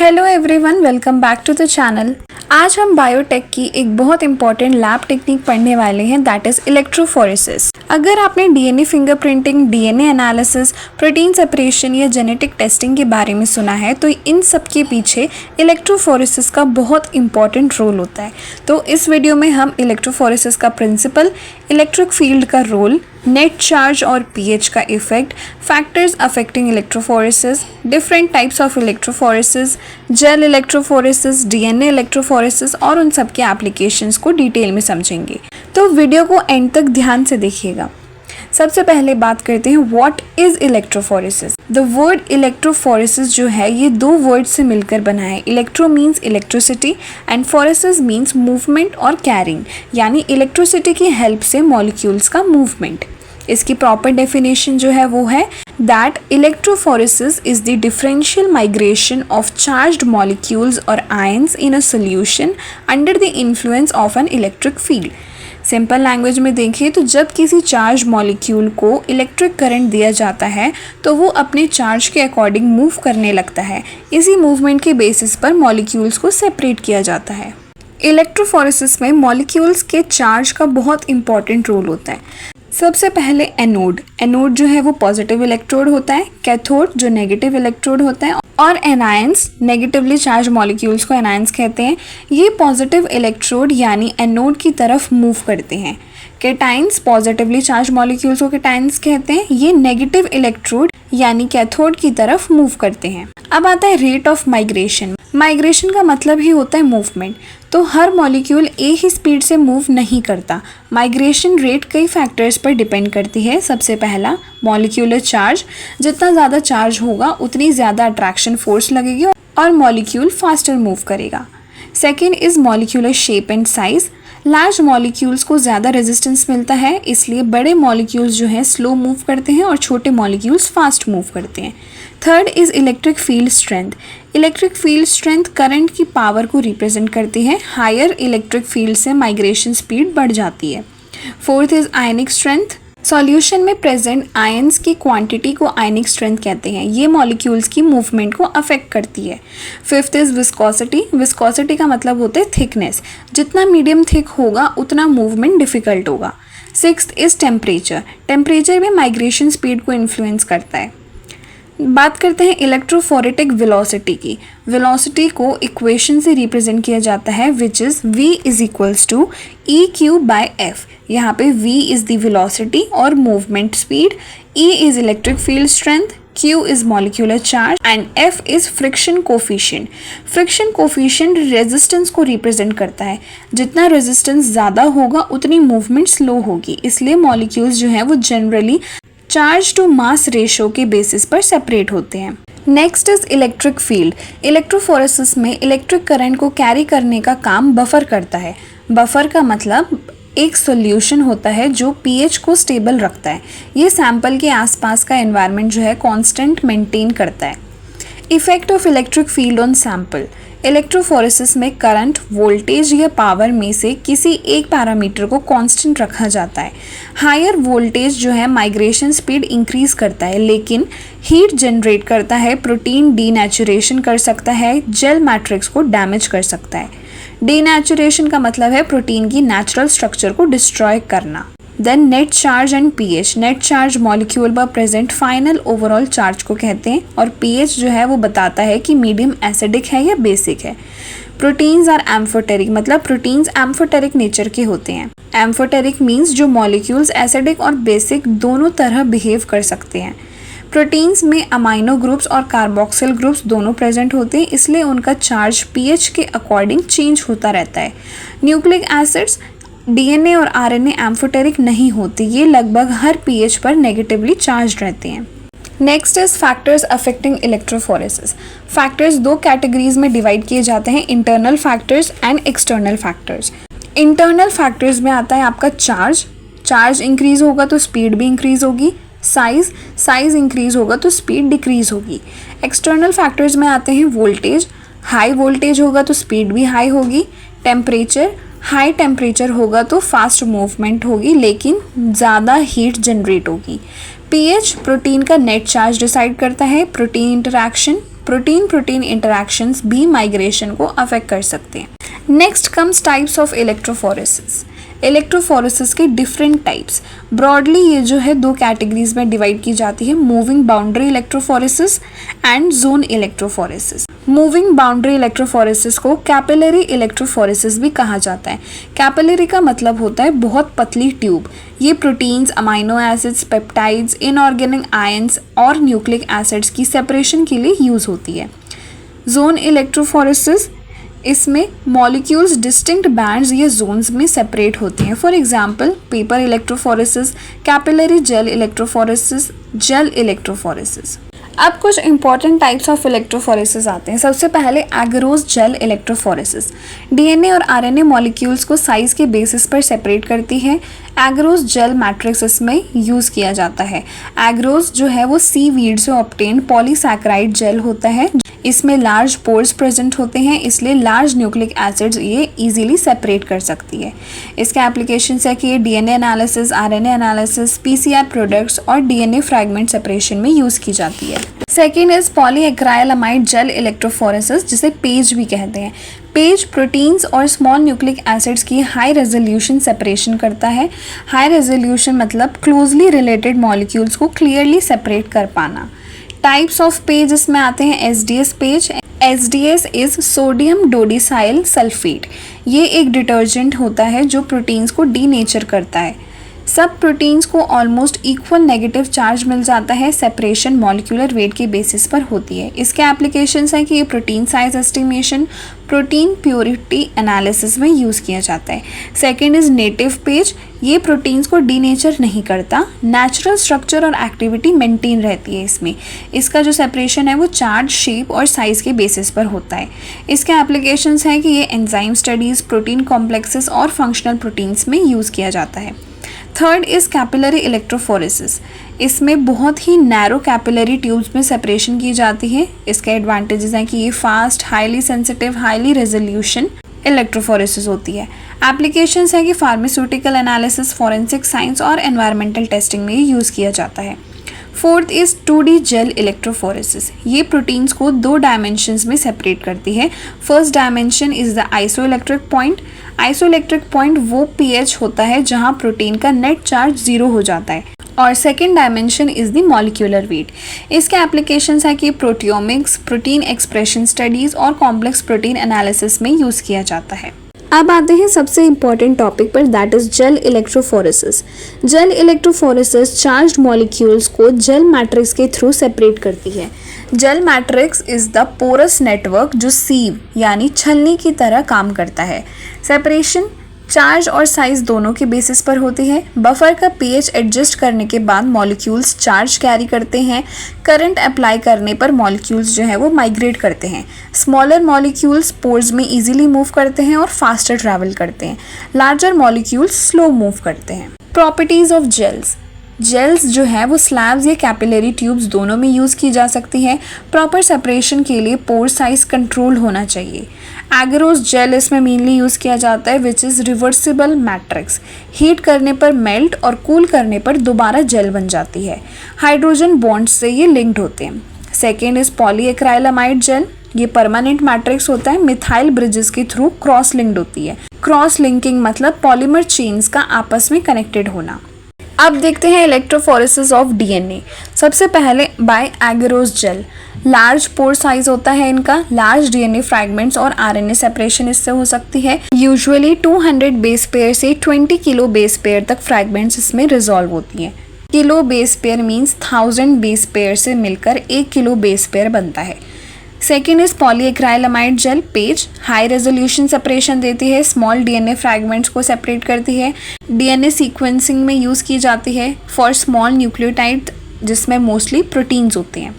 Hello everyone, welcome back to the channel. आज हम biotech की एक बहुत इंपॉर्टेंट लैब टेक्निक पढ़ने वाले हैं, दैट इज इलेक्ट्रोफोरेसिस। अगर आपने DNA fingerprinting, DNA analysis, protein separation या जेनेटिक टेस्टिंग के बारे में सुना है तो इन सब के पीछे इलेक्ट्रोफोरेसिस का बहुत इंपॉर्टेंट रोल होता है। तो इस वीडियो में हम इलेक्ट्रोफोरेसिस का प्रिंसिपल, इलेक्ट्रिक फील्ड का रोल, नेट चार्ज और पीएच का effect, factors affecting electrophoresis, different types of electrophoresis, gel electrophoresis, DNA electrophoresis और उन सब के एप्लीकेशंस को डिटेल में समझेंगे। तो वीडियो को एंड तक ध्यान से देखिएगा। सबसे पहले बात करते हैं what is electrophoresis. The word electrophoresis जो है ये दो वर्ड से मिलकर बना है। Electro means electricity and phoresis means movement और कैरिंग, यानी इलेक्ट्रिसिटी की हेल्प से मॉलिक्यूल्स का मूवमेंट। इसकी प्रॉपर डेफिनेशन जो है वो है that electrophoresis is the differential migration of charged molecules और ions in a solution under the influence of an electric field. Simple language में देखिए तो जब किसी चार्ज मॉलिक्यूल को इलेक्ट्रिक करंट दिया जाता है तो वो अपने चार्ज के अकॉर्डिंग मूव करने लगता है। इसी मूवमेंट के बेसिस पर मॉलिक्यूल्स को सेपरेट किया जाता है। इलेक्ट्रोफोरेसिस में मॉलिक्यूल्स के चार्ज का बहुत इंपॉर्टेंट रोल होता है। सबसे पहले एनोड जो है वो पॉजिटिव इलेक्ट्रोड होता है, कैथोड जो नेगेटिव इलेक्ट्रोड होता है, और एनायंस, नेगेटिवली चार्ज मॉलिक्यूल्स को एनायंस कहते हैं। ये पॉजिटिव इलेक्ट्रोड यानी एनोड की तरफ मूव करते हैं। कैटाइंस, पॉजिटिवली चार्ज मॉलिक्यूल्स को कैटाइंस कहते हैं, ये नेगेटिव इलेक्ट्रोड यानी कैथोड की तरफ मूव करते हैं। अब आता है रेट ऑफ माइग्रेशन। माइग्रेशन का मतलब ही होता है मूवमेंट। तो हर मॉलिक्यूल एक ही स्पीड से मूव नहीं करता। माइग्रेशन रेट कई फैक्टर्स पर डिपेंड करती है। सबसे पहला मॉलिक्यूलर चार्ज, जितना ज़्यादा चार्ज होगा उतनी ज़्यादा अट्रैक्शन फोर्स लगेगी और मॉलिक्यूल फास्टर मूव करेगा। Second is molecular shape and size. Large molecules को ज़्यादा रेजिस्टेंस मिलता है, इसलिए बड़े मॉलिक्यूल्स जो हैं स्लो मूव करते हैं और छोटे मॉलिक्यूल्स फास्ट मूव करते हैं। Third is electric field strength. Electric field strength current की पावर को रिप्रेजेंट करती है। हायर इलेक्ट्रिक फील्ड से माइग्रेशन स्पीड बढ़ जाती है। Fourth is ionic strength. Solution में प्रेजेंट आयंस की क्वांटिटी को आयनिक स्ट्रेंथ कहते हैं। ये मॉलिक्यूल्स की मूवमेंट को अफेक्ट करती है। Fifth is viscosity. विस्कोसिटी का मतलब होता है थिकनेस। जितना मीडियम थिक होगा उतना मूवमेंट डिफिकल्ट होगा। Sixth is temperature. टेम्परेचर भी माइग्रेशन स्पीड को इन्फ्लुएंस करता है। बात करते हैं इलेक्ट्रोफोरेटिक वेलोसिटी की। वेलोसिटी को इक्वेशन से रिप्रेजेंट किया जाता है which is v is equals to E Q by F. यहाँ पे v इज़ द वेलोसिटी और movement speed, e is electric field strength, q is molecular charge and f is friction coefficient. Friction coefficient resistance को represent करता है। जितना resistance ज़्यादा होगा उतनी मूवमेंट स्लो होगी, इसलिए मॉलिक्यूल्स जो हैं वो generally charge to mass ratio के बेसिस पर सेपरेट होते हैं। Next is electric field. Electrophoresis में इलेक्ट्रिक करंट को कैरी करने का काम बफर करता है। बफर का मतलब एक सॉल्यूशन होता है जो पीएच को स्टेबल रखता है। ये सैंपल के आसपास का एनवायरनमेंट जो है कांस्टेंट मेंटेन करता है। Effect of electric field on sample. Electrophoresis में करंट, वोल्टेज या पावर में से किसी एक पैरामीटर को कांस्टेंट रखा जाता है। हायर वोल्टेज जो है माइग्रेशन स्पीड इंक्रीज करता है, लेकिन हीट जनरेट करता है, प्रोटीन डीनेचुरेशन कर सकता है, जेल मैट्रिक्स को डैमेज कर सकता है। डीनेचुरेशन का मतलब है प्रोटीन की नेचुरल स्ट्रक्चर को डिस्ट्रॉय करना। Then net charge and pH. Net charge molecule पर प्रेजेंट फाइनल ओवरऑल चार्ज को कहते हैं और पीएच जो है वो बताता है कि मीडियम एसिडिक है या बेसिक है। प्रोटीन्स आर एम्फोटेरिक, मतलब प्रोटीन्स एम्फोटेरिक नेचर के होते हैं। एम्फोटेरिक मीन्स जो मॉलिक्यूल्स एसिडिक और बेसिक दोनों तरह बिहेव कर सकते हैं। प्रोटीन्स में अमाइनो ग्रुप्स और कार्बोक्सिल ग्रुप्स दोनों प्रेजेंट होते हैं, इसलिए उनका चार्ज पीएच के अकॉर्डिंग चेंज होता रहता है। न्यूक्लिक एसिड्स, डीएनए और आरएनए एम्फोटेरिक नहीं होते, ये लगभग हर पीएच पर नेगेटिवली चार्ज रहते हैं। Next is factors affecting electrophoresis. Factors दो कैटेगरीज में डिवाइड किए जाते हैं, internal factors and external factors. Internal factors में आता है आपका चार्ज इंक्रीज होगा तो स्पीड भी इंक्रीज होगी। साइज इंक्रीज होगा तो स्पीड डिक्रीज होगी। एक्सटर्नल फैक्टर्स में आते हैं वोल्टेज। हाई वोल्टेज होगा तो स्पीड भी हाई होगी। टेम्परेचर, हाई टेम्परेचर होगा तो फास्ट मूवमेंट होगी लेकिन ज़्यादा हीट जनरेट होगी। पीएच प्रोटीन का नेट चार्ज डिसाइड करता है। Protein interaction protein protein interactions भी माइग्रेशन को अफेक्ट कर सकते हैं। Next comes types of electrophoresis. Electrophoresis के डिफरेंट टाइप्स, ब्रॉडली ये जो है दो कैटेगरीज में डिवाइड की जाती है, moving boundary electrophoresis and zone electrophoresis. Moving boundary electrophoresis को कैपिलरी इलेक्ट्रोफोरेसिस भी कहा जाता है। कैपिलरी का मतलब होता है बहुत पतली ट्यूब। ये proteins, amino acids, peptides, inorganic ions और न्यूक्लिक एसिड्स की सेपरेशन के लिए यूज होती है। जोन इलेक्ट्रोफोरेसिस, इसमें मॉलिक्यूल्स डिस्टिंक्ट बैंड्स या जोन्स में सेपरेट होते हैं। For example paper electrophoresis, capillary jail electrophoresis, gel electrophoresis. अब कुछ इंपॉर्टेंट टाइप्स ऑफ इलेक्ट्रोफोरेसिस आते हैं। सबसे पहले एगरोस जेल इलेक्ट्रोफोरेसिस। डीएनए और आरएनए मॉलिक्यूल्स को साइज के बेसिस पर सेपरेट करती है। एगरोस जेल मैट्रिक्स इसमें यूज़ किया जाता है। एगरोस जो है वो सीवीड से ऑब्टेन पॉलीसैकेराइड जेल होता है। इसमें लार्ज पोर्स प्रेजेंट होते हैं, इसलिए लार्ज न्यूक्लिक एसिड्स ये इजीली सेपरेट कर सकती है। इसके एप्लीकेशंस है कि ये DNA analysis, RNA analysis, PCR products और डीएनए फ्रैगमेंट सेपरेशन में यूज़ की जाती है। Second is polyacrylamide gel electrophoresis, जिसे पेज भी कहते हैं। पेज प्रोटीन्स और स्मॉल न्यूक्लिक एसिड्स की हाई रेजोल्यूशन सेपरेशन करता है। हाई रेजोल्यूशन मतलब क्लोजली रिलेटेड मॉलिक्यूल्स को क्लियरली सेपरेट कर पाना। टाइप्स ऑफ पेज इसमें आते हैं SDS page. SDS is sodium dodecyl sulphate. ये एक डिटर्जेंट होता है जो प्रोटीन्स को डीनेचर करता है। सब प्रोटीन्स को ऑलमोस्ट इक्वल नेगेटिव चार्ज मिल जाता है। सेपरेशन मॉलिक्यूलर वेट के बेसिस पर होती है। इसके एप्लीकेशंस हैं कि ये protein size estimation, protein purity analysis में यूज़ किया जाता है। Second is native page. ये प्रोटीन्स को डीनेचर नहीं करता, नेचुरल स्ट्रक्चर और एक्टिविटी मेंटेन रहती है इसमें। इसका जो सेपरेशन है वो चार्ज, शेप और साइज के बेसिस पर होता है। इसके एप्लीकेशंस हैं कि ये एंजाइम स्टडीज़, प्रोटीन कॉम्प्लेक्सेस और फंक्शनल प्रोटीन्स में यूज़ किया जाता है। Third is capillary electrophoresis. इसमें बहुत ही नैरो कैपिलरी ट्यूब्स में सेपरेशन की जाती है। इसके एडवांटेजेस हैं कि ये fast, highly sensitive, highly resolution electrophoresis होती है। एप्लीकेशंस है कि फार्मास्यूटिकल एनालिसिस, फॉरेंसिक साइंस और एनवायरमेंटल टेस्टिंग में यूज़ किया जाता है। Fourth is 2D gel electrophoresis. ये प्रोटीन्स को दो डायमेंशंस में सेपरेट करती है। First dimension is the isoelectric point. Isoelectric point वो पीएच होता है जहां प्रोटीन का नेट चार्ज 0 हो जाता है। और second dimension is the molecular weight. इसके एप्लीकेशंस है कि प्रोटियोमिक्स, प्रोटीन एक्सप्रेशन स्टडीज और कॉम्प्लेक्स प्रोटीन एनालिसिस में यूज़ किया जाता है। अब आते हैं सबसे इम्पॉर्टेंट टॉपिक पर, that is gel electrophoresis. Gel electrophoresis charged molecules को जेल मैट्रिक्स के थ्रू सेपरेट करती है। Gel matrix is the porous network जो सीव यानी छलनी की तरह काम करता है। सेपरेशन चार्ज और साइज दोनों के बेसिस पर होती है। बफर का पीएच एडजस्ट करने के बाद मॉलिक्यूल्स चार्ज कैरी करते हैं। करंट अप्लाई करने पर मॉलिक्यूल्स जो है वो माइग्रेट करते हैं। स्मॉलर मॉलिक्यूल्स पोर्स में इजीली मूव करते हैं और फास्टर ट्रैवल करते हैं। लार्जर मॉलिक्यूल्स स्लो मूव करते हैं। Properties of gels. जेल्स जो है वो स्लैब्स या कैपिलरी ट्यूब्स दोनों में यूज़ की जा सकती है। प्रॉपर सेपरेशन के लिए पोर साइज कंट्रोल होना चाहिए। एगरोस जेल इसमें मेनली यूज़ किया जाता है which is reversible matrix. Heat करने पर मेल्ट और कूल करने पर दोबारा जेल बन जाती है। हाइड्रोजन बॉन्ड्स से ये लिंक्ड होते हैं। Second is polyacrylamide gel. ये परमानेंट मैट्रिक्स होता है, मिथाइल ब्रिजेस के थ्रू क्रॉस लिंक्ड होती है। क्रॉस लिंकिंग मतलब पॉलीमर चेन्स का आपस में कनेक्टेड होना। अब देखते हैं इलेक्ट्रोफोरेसिस ऑफ डीएनए। सबसे पहले by agarose gel. Large pore size होता है इनका। लार्ज डीएनए फ्रैगमेंट्स और आरएनए सेपरेशन इससे हो सकती है। यूजुअली 200 बेस पेयर से 20 किलो बेस पेयर तक फ्रैगमेंट्स इसमें रिजॉल्व होती हैं। Kilo base pair means 1000 base pair से मिलकर 1 किलो बेस पेयर बनता है। Second is polyacrylamide gel page. High resolution separation देती है, स्मॉल डीएनए फ्रैगमेंट्स को सेपरेट करती है। डीएनए सीक्वेंसिंग में यूज़ की जाती है फॉर स्मॉल न्यूक्लियोटाइड जिसमें मोस्टली प्रोटीन्स होते हैं।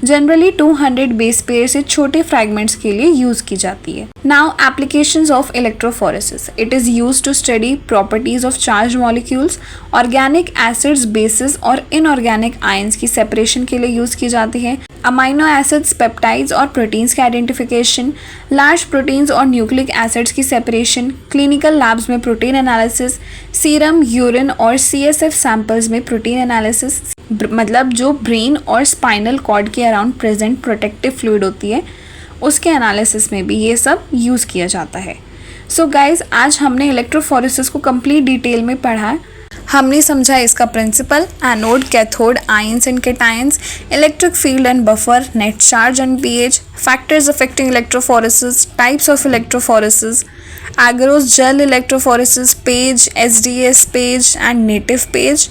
जनरली 200 बेस पेयर से छोटे फ्रैगमेंट्स के लिए यूज़ की जाती है। Now applications of electrophoresis. It is use to study properties of charge molecules. Organic acids, bases और इनऑर्गेनिक आयंस की सेपरेशन के लिए यूज़ की जाती है। अमाइनो एसिड्स, पेप्टाइड्स और प्रोटीन्स के आइडेंटिफिकेशन। लार्ज प्रोटीन्स और न्यूक्लिक एसिड्स की सेपरेशन। क्लिनिकल लैब्स में प्रोटीन एनालिसिस। सीरम, यूरिन और CSF सैंपल्स में प्रोटीन एनालिसिस। मतलब जो ब्रेन और स्पाइनल कॉर्ड के अराउंड प्रेजेंट प्रोटेक्टिव फ्लूइड होती है उसके एनालिसिस में भी ये सब यूज़ किया जाता है। सो गाइज, आज हमने इलेक्ट्रोफोरेसिस को कंप्लीट डिटेल में पढ़ा है। हमने समझा इसका principle, anode, cathode, ions and cations, electric field and buffer, net charge and pH, factors affecting electrophoresis, types of electrophoresis, agarose gel electrophoresis, page, SDS page and native page,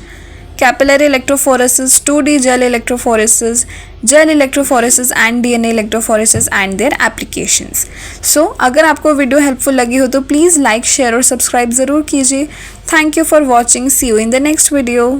capillary electrophoresis, 2D gel electrophoresis, gel electrophoresis and DNA electrophoresis and their applications. So अगर आपको video helpful लगी हो तो please like, share और subscribe ज़रूर कीजिए। Thank you for watching. See you in the next video.